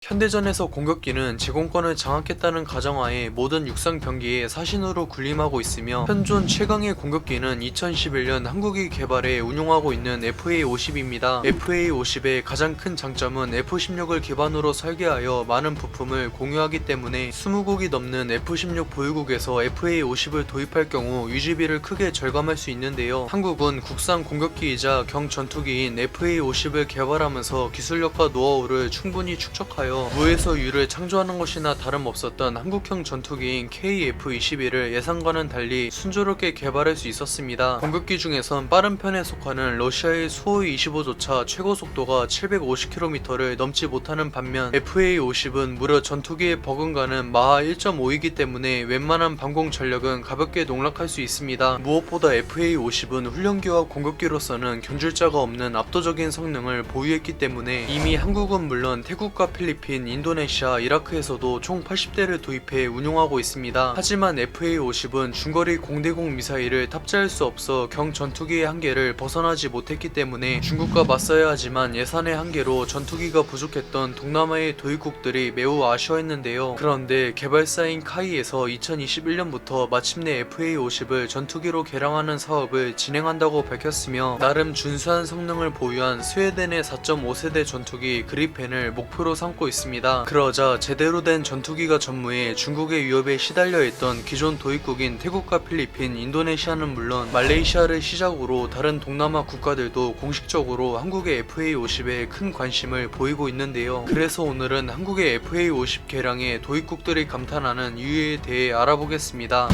현대전에서 공격기는 제공권을 장악했다는 가정하에 모든 육상 경기에 사신으로 군림하고 있으며 현존 최강의 공격기는 2011년 한국이 개발해 운용하고 있는 FA-50입니다. FA-50의 가장 큰 장점은 F-16을 기반으로 설계하여 많은 부품을 공유하기 때문에 20국이 넘는 F-16 보유국에서 FA-50을 도입할 경우 유지비를 크게 절감할 수 있는데요. 한국은 국산 공격기이자 경전투기인 FA-50을 개발하면서 기술력과 노하우를 충분히 축적하여 무에서 유를 창조하는 것이나 다름없었던 한국형 전투기인 KF-21을 예상과는 달리 순조롭게 개발할 수 있었습니다. 공격기 중에선 빠른 편에 속하는 러시아의 수호이 25조차 최고 속도가 750km를 넘지 못하는 반면 FA-50은 무려 전투기의 버금가는 마하 1.5이기 때문에 웬만한 방공 전력은 가볍게 농락할 수 있습니다. 무엇보다 FA-50은 훈련기와 공격기로서는 견줄자가 없는 압도적인 성능을 보유했기 때문에 이미 한국은 물론 태국과 필리핀, 인도네시아, 이라크에서도 총 80대를 도입해 운용하고 있습니다. 하지만 FA-50은 중거리 공대공 미사일을 탑재할 수 없어 경전투기의 한계를 벗어나지 못했기 때문에 중국과 맞서야 하지만 예산의 한계로 전투기가 부족했던 동남아의 도입국들이 매우 아쉬워했는데요. 그런데 개발사인 카이에서 2021년부터 마침내 FA-50을 전투기로 개량하는 사업을 진행한다고 밝혔으며 나름 준수한 성능을 보유한 스웨덴의 4.5세대 전투기 그리펜을 목표로 삼고 있습니다. 그러자 제대로 된 전투기가 전무해 중국의 위협에 시달려 있던 기존 도입국인 태국과 필리핀, 인도네시아는 물론 말레이시아를 시작으로 다른 동남아 국가들도 공식적으로 한국의 FA-50에 큰 관심을 보이고 있는데요. 그래서 오늘은 한국의 FA-50 개량에 도입국들이 감탄하는 이유에 대해 알아보겠습니다.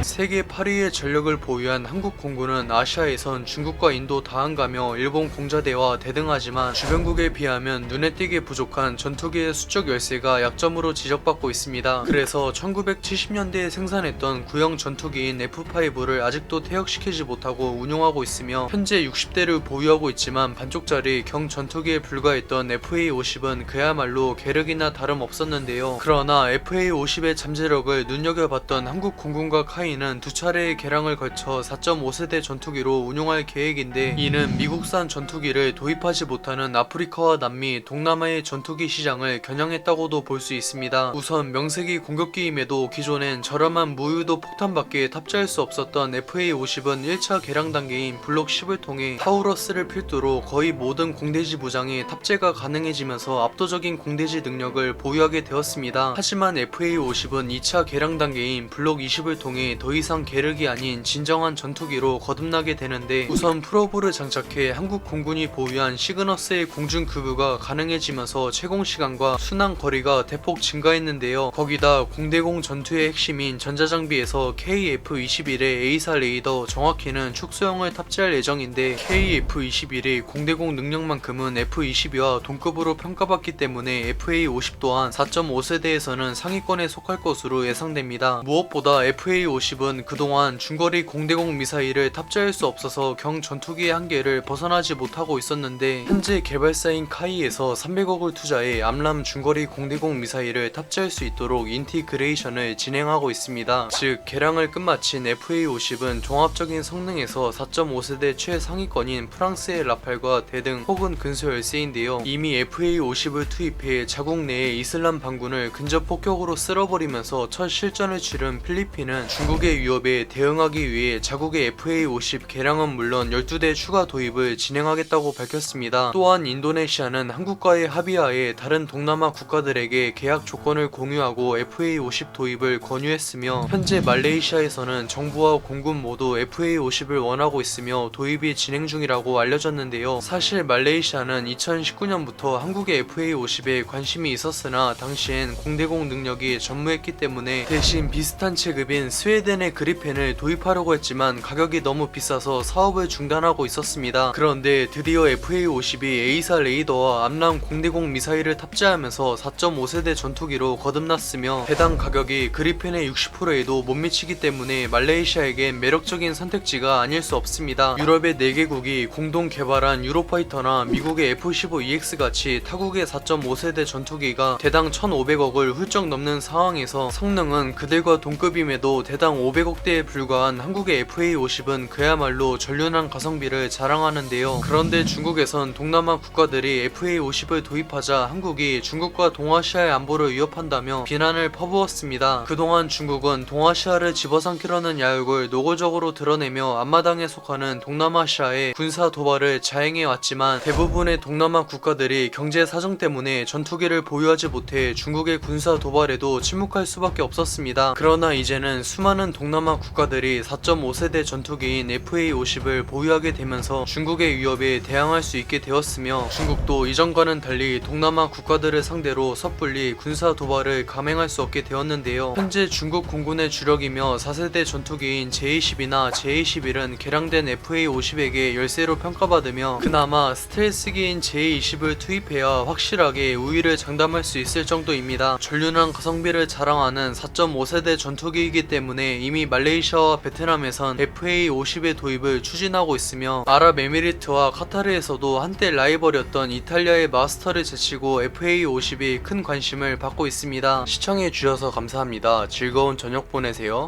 세계 8위의 전력을 보유한 한국 공군은 아시아에선 중국과 인도 다한가며 일본 공자대와 대등하지만 주변국에 비하면 눈에 띄게 부족한 전투기의 수적 열세가 약점으로 지적받고 있습니다. 그래서 1970년대에 생산했던 구형 전투기인 F5를 아직도 퇴역시키지 못하고 운용하고 있으며 현재 60대를 보유하고 있지만 반쪽짜리 경전투기에 불과했던 FA-50은 그야말로 계륵이나 다름없었는데요. 그러나 FA-50의 잠재력을 눈여겨봤던 한국 공군과 카이는 두 차례의 개량을 거쳐 4.5세대 전투기로 운용할 계획인데 이는 미국산 전투기를 도입하지 못하는 아프리카와 남미, 동남아의 전투기 시장을 겨냥했다고도 볼 수 있습니다. 우선 명색이 공격기임에도 기존엔 저렴한 무유도 폭탄밖에 탑재할 수 없었던 FA-50은 1차 개량 단계인 블록 10을 통해 타우러스를 필두로 거의 모든 공대지 무장에 탑재가 가능해지면서 압도적인 공대지 능력을 보유하게 되었습니다. 하지만 FA-50은 2차 개량 단계인 블록 20을 통해 더 이상 계륵이 아닌 진정한 전투기로 거듭나게 되는데 우선 프로브를 장착해 한국 공군이 보유한 시그너스의 공중급유가 가능해지면서 채공시간과 순항 거리가 대폭 증가했는데요. 거기다 공대공 전투의 핵심인 전자장비에서 KF-21의 A사 레이더, 정확히는 축소형을 탑재할 예정인데 KF-21의 공대공 능력만큼은 F-22와 동급으로 평가받기 때문에 FA-50 또한 4.5세대에서는 상위권에 속할 것으로 예상됩니다. 무엇보다 FA-50은 그동안 중거리 공대공 미사일을 탑재할 수 없어서 경전투기의 한계를 벗어나지 못하고 있었는데 현재 개발사인 카이에서 300억을 투자해 암람 중거리 공대공 미사일을 탑재할 수 있도록 인티그레이션을 진행하고 있습니다. 즉 개량을 끝마친 FA-50은 종합적인 성능에서 4.5세대 최상위권인 프랑스의 라팔과 대등 혹은 근소 열세인데요. 이미 FA-50을 투입해 자국 내의 이슬람 반군을 근접 폭격으로 쓸어버리면서 첫 실전을 치른 필리핀은 중국의 위협에 대응하기 위해 자국의 FA-50 개량은 물론 12대 추가 도입을 진행하겠다고 밝혔습니다. 또한 인도네시아는 한국과의 합의하에 다른 동남아 국가들에게 계약 조건을 공유하고 FA-50 도입을 권유했으며 현재 말레이시아에서는 정부와 공군 모두 FA-50을 원하고 있으며 도입이 진행 중이라고 알려졌는데요. 사실 말레이시아는 2019년부터 한국의 FA-50에 관심이 있었으나 당시엔 공대공 능력이 전무했기 때문에 대신 비슷한 체급인 스웨덴의 그리펜을 도입하려고 했지만 가격이 너무 비싸서 사업을 중단하고 있었습니다. 그런데 드디어 FA-50이 A사 레이더와 암람 공대공 미사일을 탑재하면서 4.5세대 전투기로 거듭났으며 해당 가격이 그리펜의 60%에도 못 미치기 때문에 말레이시아에겐 매력적인 선택지가 아닐 수 없습니다. 유럽의 4개국이 공동 개발한 유로파이터나 미국의 F-15EX 같이 타국의 4.5세대 전투기가 대당 1,500억을 훌쩍 넘는 상황에서 성능은 그들과 동급임에도 대당 500억대에 불과한 한국의 FA50은 그야말로 전륜한 가성비를 자랑하는데요. 그런데 중국에선 동남아 국가들이 FA50을 도입하자 한국이 중국과 동아시아의 안보를 위협한다며 비난을 퍼부었습니다. 그동안 중국은 동아시아를 집어삼키려는 야욕을 노골적으로 드러내며 앞마당에 속하는 동남아시아의 군사 도발을 자행해왔지만 대부분의 동남아 국가들이 경제 사정 때문에 전투기를 보유하지 못해 중국의 군사 도발에도 침묵할 수밖에 없었습니다. 그러나 이제는 수많은 동남아 국가들이 4.5세대 전투기인 FA50을 보유하게 되면서 중국의 위협에 대항할 수 있게 되었으며 중국도 이전과는 달리 동남아 국가들을 상대로 섣불리 군사 도발을 감행할 수 없게 되었는데요. 현재 중국 공군의 주력이며 4세대 전투기인 J-10이나 J-11은 개량된 FA50에게 열세로 평가받으며 그나마 스텔스기인 J-20을 투입해야 확실하게 우위를 장담할 수 있을 정도입니다. 전륜한 가성비를 자랑하는 4.5세대 전투기이기 때문에 이미 말레이시아와 베트남에선 FA50의 도입을 추진하고 있으며 아랍에미리트와 카타르에서도 한때 라이벌이었던 이탈리아의 마스터를 제치고 FA50이 큰 관심을 받고 있습니다. 시청해주셔서 감사합니다. 즐거운 저녁 보내세요.